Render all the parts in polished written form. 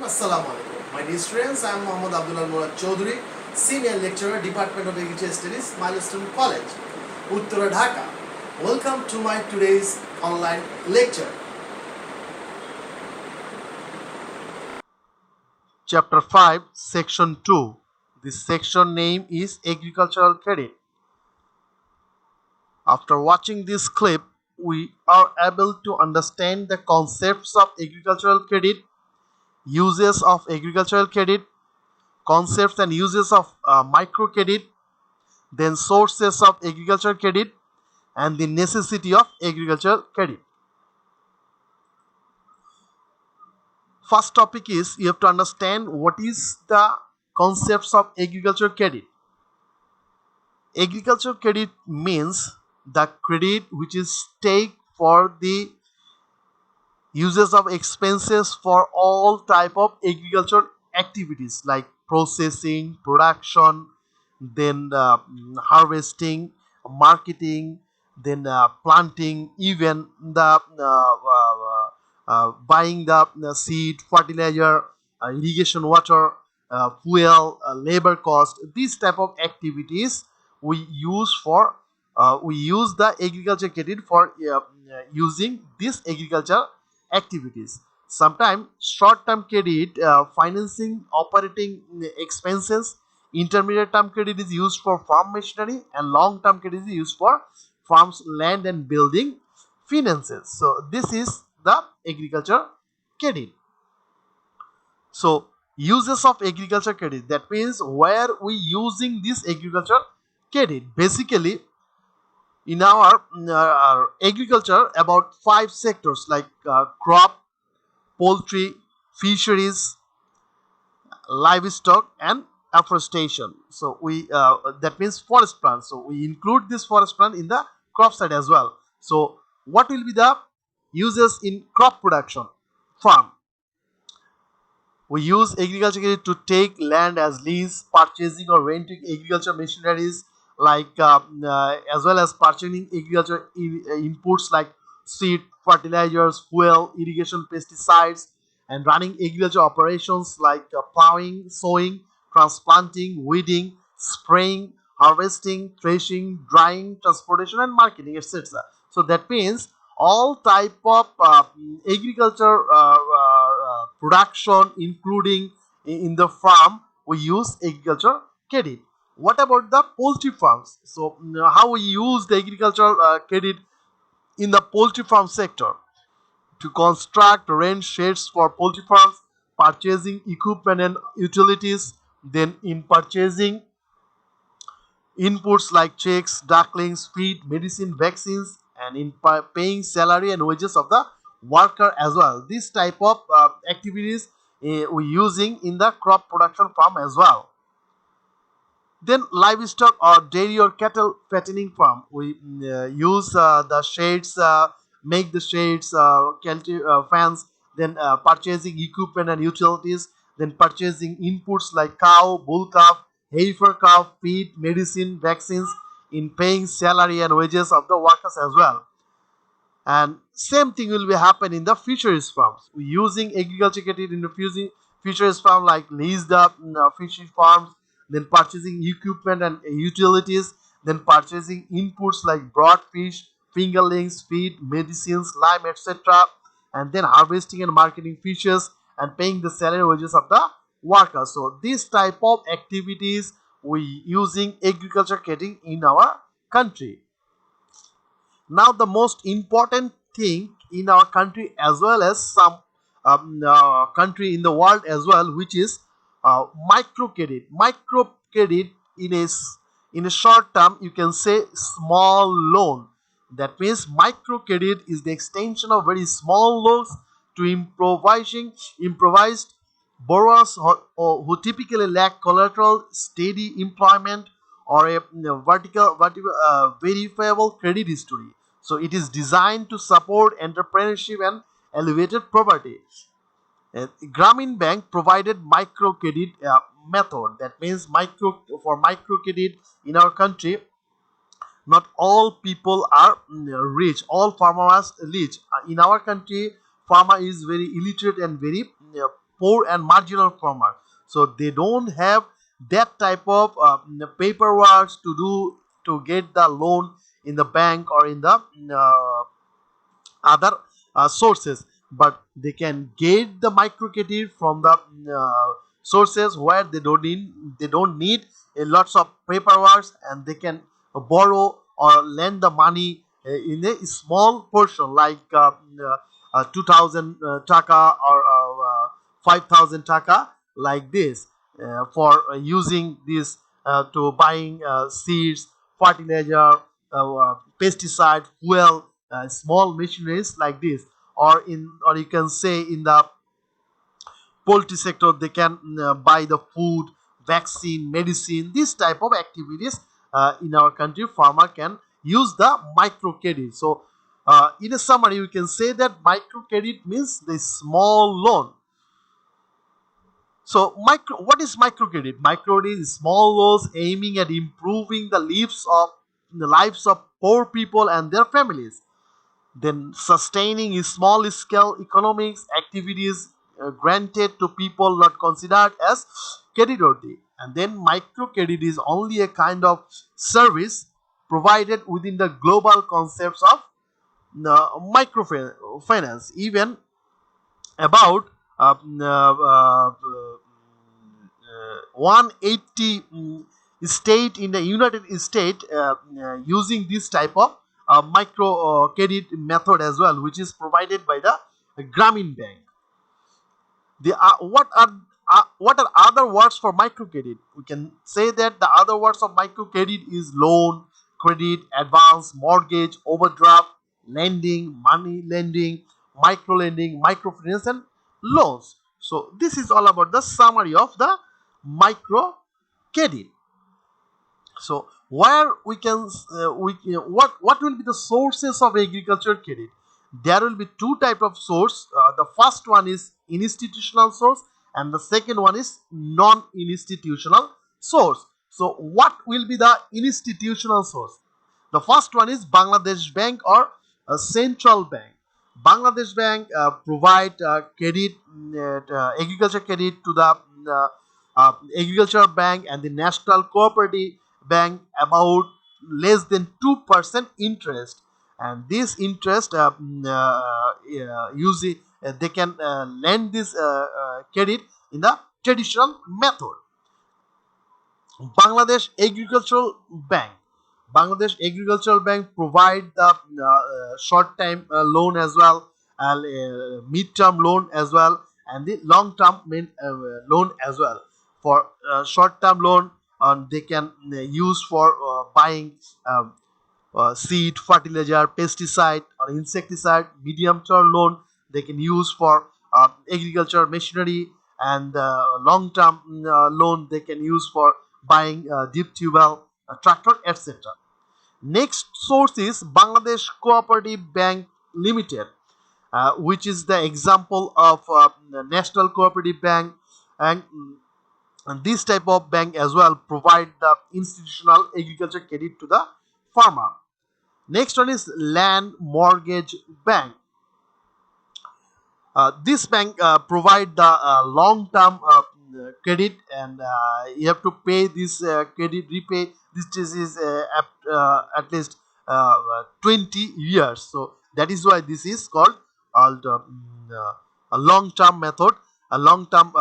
Assalamu alaikum. My dear students, I am Mohammad Abdullah Murad Chaudhary, Senior Lecturer, Department of Agriculture Studies, Milestone College, Uttara Dhaka. Welcome to my today's online lecture. Chapter 5, Section 2. This section name is Agricultural Credit. After watching this clip, we are able to understand the concepts of agricultural credit, uses of agricultural credit, concepts and uses of microcredit, then sources of agricultural credit, and the necessity of agricultural credit. First topic is you have to understand what is the concepts of agricultural credit. Agricultural credit means the credit which is take for the uses of expenses for all type of agricultural activities like processing, production, then harvesting, marketing, then planting, even the buying the seed, fertilizer, irrigation water, fuel, labor cost. These type of activities we use for we use the agriculture credit for using this agriculture activities. Sometimes short-term credit financing operating expenses, intermediate term credit is used for farm machinery, and long-term credit is used for farms, land and building finances. So this is the agriculture credit. So uses of agriculture credit, that means where we using this agriculture credit. Basically in our agriculture, about 5 sectors like crop, poultry, fisheries, livestock and afforestation. So we that means forest plants. So we include this forest plant in the crop side as well. So what will be the uses in crop production? Farm. We use agriculture credit to take land as lease, purchasing or renting agriculture machineries, like as well as purchasing agriculture inputs like seed, fertilizers, fuel, irrigation, pesticides, and running agriculture operations like plowing, sowing, transplanting, weeding, spraying, harvesting, threshing, drying, transportation, and marketing, etc. So that means all type of agriculture production, including in the farm, we use agriculture credit. What about the poultry farms? So how we use the agricultural credit in the poultry farm sector? To construct, rent sheds for poultry farms, purchasing equipment and utilities, then in purchasing inputs like chicks, ducklings, feed, medicine, vaccines, and in paying salary and wages of the worker as well. This type of activities we using in the crop production farm as well. Then livestock or dairy or cattle fattening farm, we use the shades, make the shades, fans, then purchasing equipment and utilities, then purchasing inputs like cow, bull calf, heifer calf, feed, medicine, vaccines, in paying salary and wages of the workers as well. And same thing will be happen in the fisheries farms. We using agriculture credit in the fisheries farm, like lease the fishery farms, then purchasing equipment and utilities, then purchasing inputs like broad fish, fingerlings, feed, medicines, lime, etc., and then harvesting and marketing fishes and paying the salary wages of the workers. So this type of activities we using agriculture credit in our country. Now the most important thing in our country as well as some country in the world as well, which is microcredit. Microcredit in a short term, you can say small loan. That means microcredit is the extension of very small loans to improvised borrowers who typically lack collateral, steady employment, or a verifiable credit history. So it is designed to support entrepreneurship and elevated poverty. Grameen Bank provided microcredit method. That means microcredit in our country, not all people are rich, all farmers rich. In our country, farmer is very illiterate and very poor and marginal farmer. So they don't have that type of paperwork to do to get the loan in the bank or in the other sources, but they can get the microcredit from the sources where they don't need a lots of paperwork, and they can borrow or lend the money in a small portion like 2000 taka or 5000 taka, like this, for using this to buying seeds, fertilizer, pesticide, fuel, small machineries like this. Or you can say in the poultry sector, they can buy the food, vaccine, medicine, this type of activities. In our country, farmer can use the microcredit. So in a summary, we can say that microcredit means the small loan. So, what is microcredit? Microcredit is small loans aiming at improving the lives of poor people and their families. Then, sustaining small scale economics activities granted to people not considered as creditworthy. And then, microcredit is only a kind of service provided within the global concepts of microfinance. Even about 180 state in the United States using this type of micro credit method as well, which is provided by the Grameen Bank. What are other words for microcredit? We can say that the other words of microcredit is loan, credit, advance, mortgage, overdraft, lending, money lending, micro lending, microfinance, and loans. So this is all about the summary of the microcredit. So where we can what will be the sources of agriculture credit? There will be two type of source. The first one is institutional source, and the second one is non-institutional source. So what will be the institutional source? The first one is Bangladesh Bank or a central bank. Bangladesh Bank provide credit, agriculture credit to the agriculture bank and the National Cooperative Bank about less than 2% interest. And this interest usually they can lend this credit in the traditional method. Bangladesh Agricultural Bank. Bangladesh Agricultural Bank provide the short-time loan as well, mid-term loan as well, and the long-term loan as well. For short-term loan, they can use for buying seed, fertilizer, pesticide, or insecticide. Medium term loan they can use for agriculture machinery, and long term loan they can use for buying deep tubal, tractor, etc. Next source is Bangladesh Cooperative Bank Limited, which is the example of National Cooperative Bank, and this type of bank as well provide the institutional agriculture credit to the farmer. Next one is Land Mortgage Bank. This bank provide the long-term credit, and you have to pay this credit, repay this is at least 20 years. So that is why this is called a long-term method, a long-term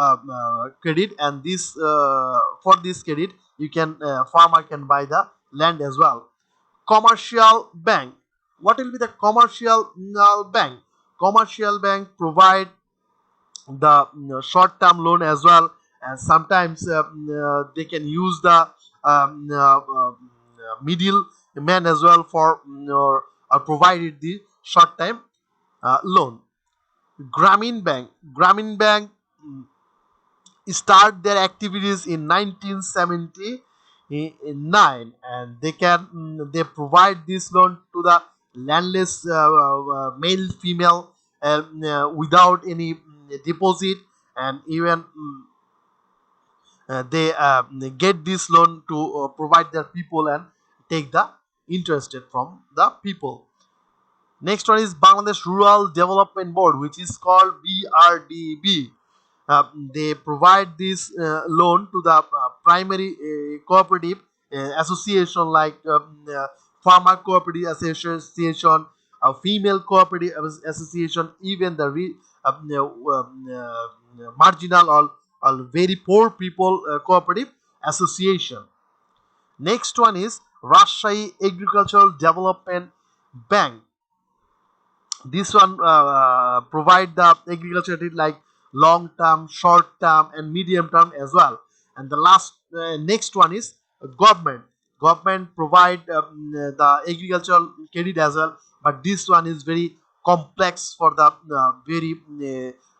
credit. And this for this credit, you can farmer can buy the land as well. Commercial bank. What will be the commercial bank? Commercial bank provide the short-term loan as well, and sometimes they can use the middle man as well for or provided the short-time loan. Grameen Bank. Grameen Bank start their activities in 1979, and they provide this loan to the landless male female without any deposit, and even they get this loan to provide their people and take the interest from the people. Next one is Bangladesh Rural Development Board, which is called BRDB. they provide this loan to the primary cooperative association like farmer cooperative association, female cooperative association, even the marginal or very poor people cooperative association. Next one is Rajshahi Agricultural Development Bank. This one provide the agriculture credit like long term, short term, and medium term as well. And the last next one is government. Government provide the agricultural credit as well, but this one is very complex for the very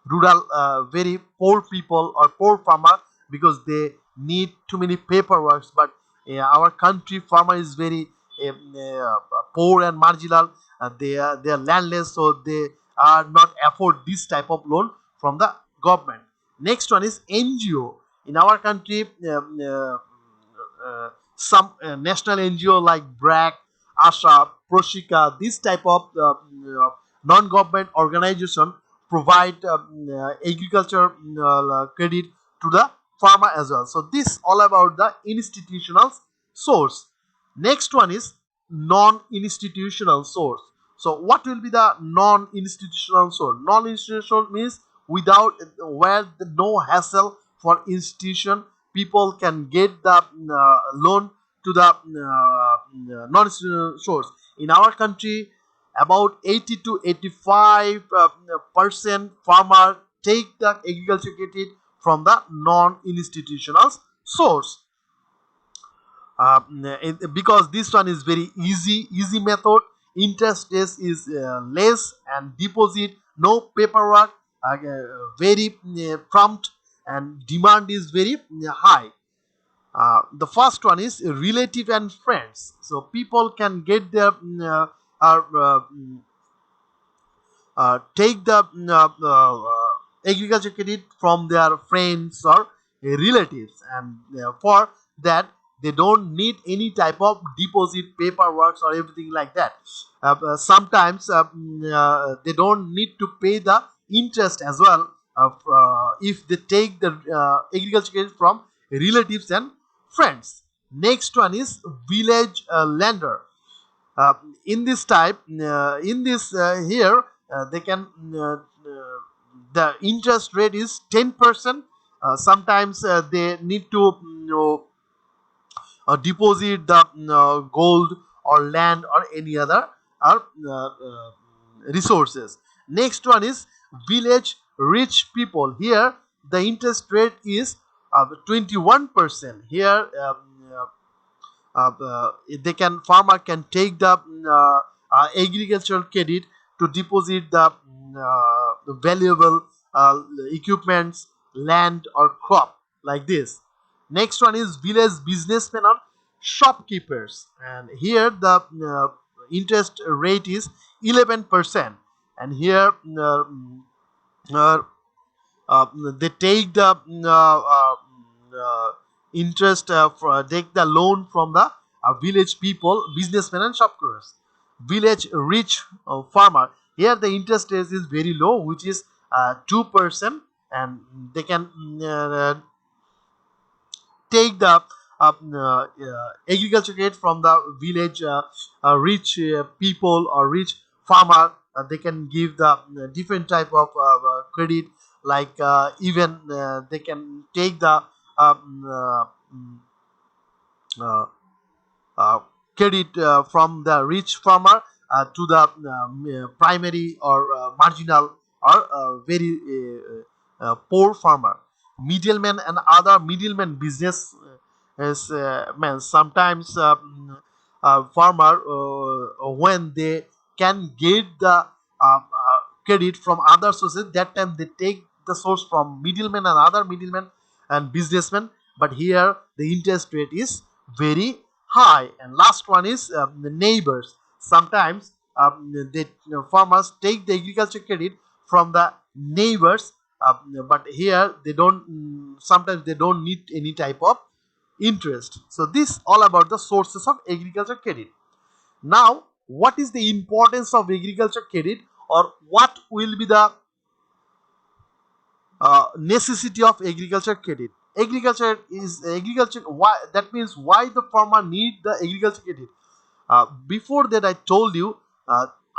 rural, very poor people or poor farmer, because they need too many paperwork. But our country farmer is very poor and marginal. They are landless, so they are not afford this type of loan from the government. Next one is NGO. In our country, some national NGO like BRAC, ASHA, Proshika, this type of non-government organization provide agriculture credit to the farmer as well. So this all about the institutional source. Next one is non-institutional source. So what will be the non-institutional source? Non-institutional means without, where the no hassle for institution, people can get the loan to the non-institutional source. In our country, about 80 to 85% farmer take the agriculture credit from the non-institutional source. Because this one is very easy method. Interest rate is less, and deposit no paperwork, very prompt, and demand is very high. The first one is relative and friends. So people can get their take the agriculture credit from their friends or relatives, and for that they don't need any type of deposit paperwork or everything like that. Sometimes they don't need to pay the interest as well if they take the agriculture credit from relatives and friends. Next one is village lender. In this type, in this here, they can the interest rate is 10%. Sometimes they need to deposit the gold or land or any other resources. Next one is village rich people. Here the interest rate is 21%. Here they can farmer can take the agricultural credit to deposit the valuable equipments, land or crop like this. Next one is village businessmen or shopkeepers, and here the interest rate is 11%. And here uh, uh, they take the interest take the loan from the village people, businessmen and shopkeepers. Village rich farmer, here the interest rate is very low, which is 2%, and they can take the agriculture credit from the village rich people or rich farmer. They can give the different type of credit, like even they can take the uh, uh, credit from the rich farmer to the primary or marginal or very poor farmer. Middlemen and other middlemen business is man, sometimes farmer when they can get the credit from other sources, that time they take the source from middlemen and other middlemen and businessmen, but here the interest rate is very high. And last one is the neighbors. Sometimes the farmers take the agriculture credit from the neighbors, but here they don't sometimes they don't need any type of interest. So this all about the sources of agriculture credit. Now what is the importance of agriculture credit, or what will be the necessity of agriculture credit. Agriculture, why that means why the farmer need the agriculture credit. Before that, I told you,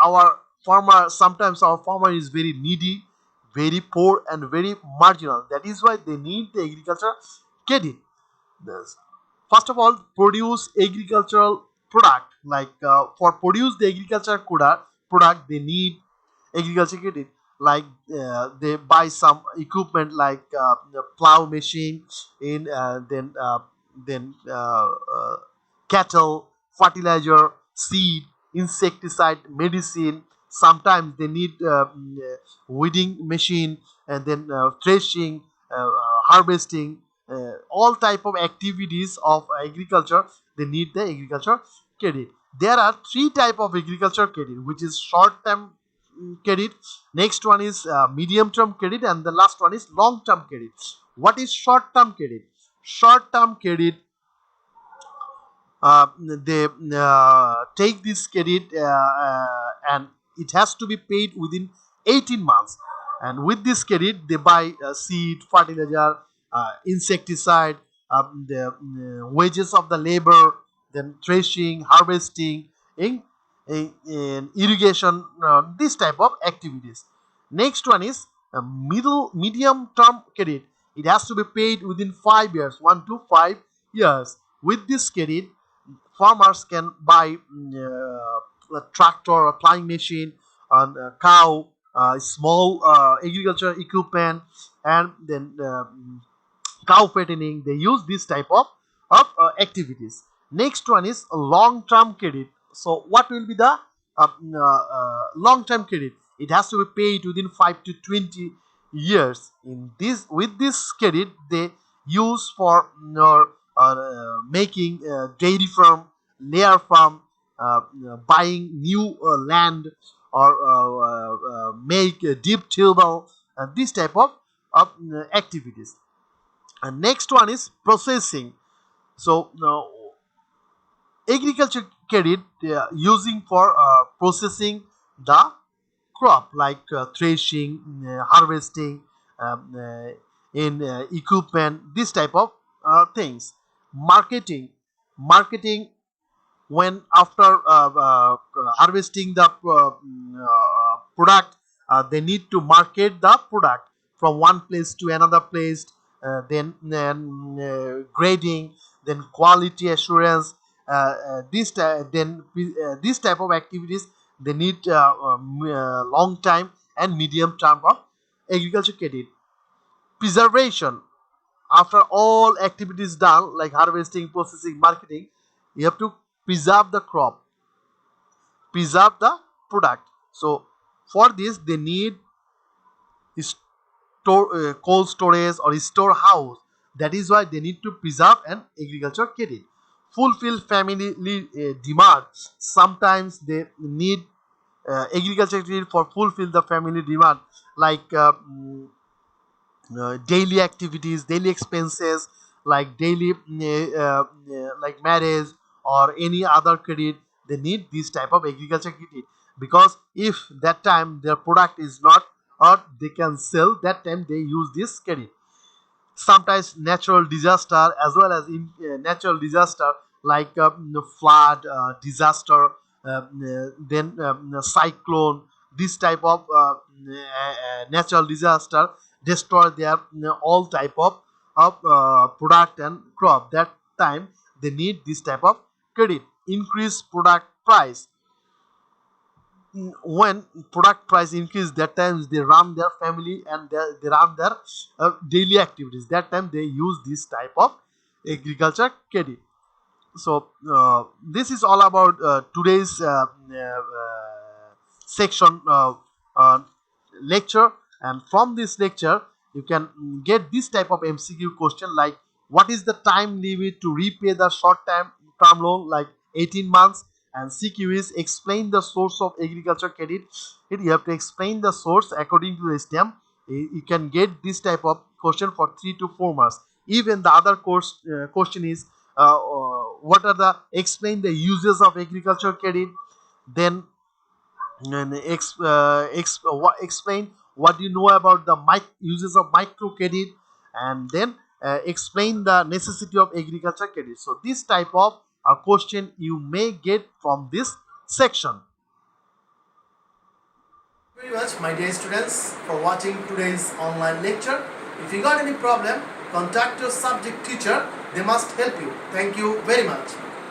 our farmer, sometimes our farmer is very needy, very poor, and very marginal. That is why they need the agriculture credit. This. First of all, produce agricultural product, like for produce the agriculture product, they need agriculture credit. Like they buy some equipment like the plow machine, in then cattle, fertilizer, seed, insecticide, medicine. Sometimes they need weeding machine, and then threshing, harvesting, all type of activities of agriculture. They need the agriculture credit. There are three type of agriculture credit, which is short term credit, next one is medium term credit, and the last one is long term credit. What is short term credit? Short term credit, they take this credit, and it has to be paid within 18 months. And with this credit, they buy seed, fertilizer, insecticide, the wages of the labor, then threshing, harvesting, in, in irrigation, this type of activities. Next one is medium term credit. It has to be paid within 5 years, 1 to 5 years. With this credit, farmers can buy a tractor, a plowing machine, and a cow, small agriculture equipment, and then cow fattening. They use this type of activities. Next one is long term credit. So what will be the long term credit? It has to be paid within 5 to 20 years. In this, with this credit, they use for making dairy farm, layer farm, buying new land, or make a deep tubal, this type of activities. And next one is processing. So agriculture credit using for processing the crop, like threshing, harvesting, in equipment, this type of things. Marketing marketing, when after harvesting the product, they need to market the product from one place to another place, then grading, then quality assurance, this type of activities, they need long time and medium term of agriculture credit. Preservation, after all activities done like harvesting, processing, marketing, you have to preserve the crop, preserve the product. So for this, they need cold storage or storehouse. That is why they need to preserve an agriculture credit. Fulfill family demand. Sometimes they need agriculture credit for fulfill the family demand, like daily activities, daily expenses, like daily like marriage or any other credit. They need this type of agriculture credit, because if that time their product is not, or they can sell, that time they use this credit. Sometimes natural disaster, as well as in natural disaster, like flood, disaster, then cyclone, this type of natural disaster destroy their all type of product and crop. That time they need this type of credit. Increase product price. When product price increase, that times they run their family, and they run their daily activities. That time they use this type of agriculture credit. So this is all about today's section uh, lecture. And from this lecture, you can get this type of MCQ question, like what is the time limit to repay the short term loan, like 18 months. And CQ is explain the source of agriculture credit. You have to explain the source according to the STEM. You can get this type of question for 3 to 4 months. Even the other question is what are the, explain the uses of agriculture credit. Then explain what do you know about the uses of microcredit, and then explain the necessity of agriculture credit. So this type of question you may get from this section. Very much, my dear students, for watching today's online lecture. If you got any problem, contact your subject teacher. They must help you. Thank you very much.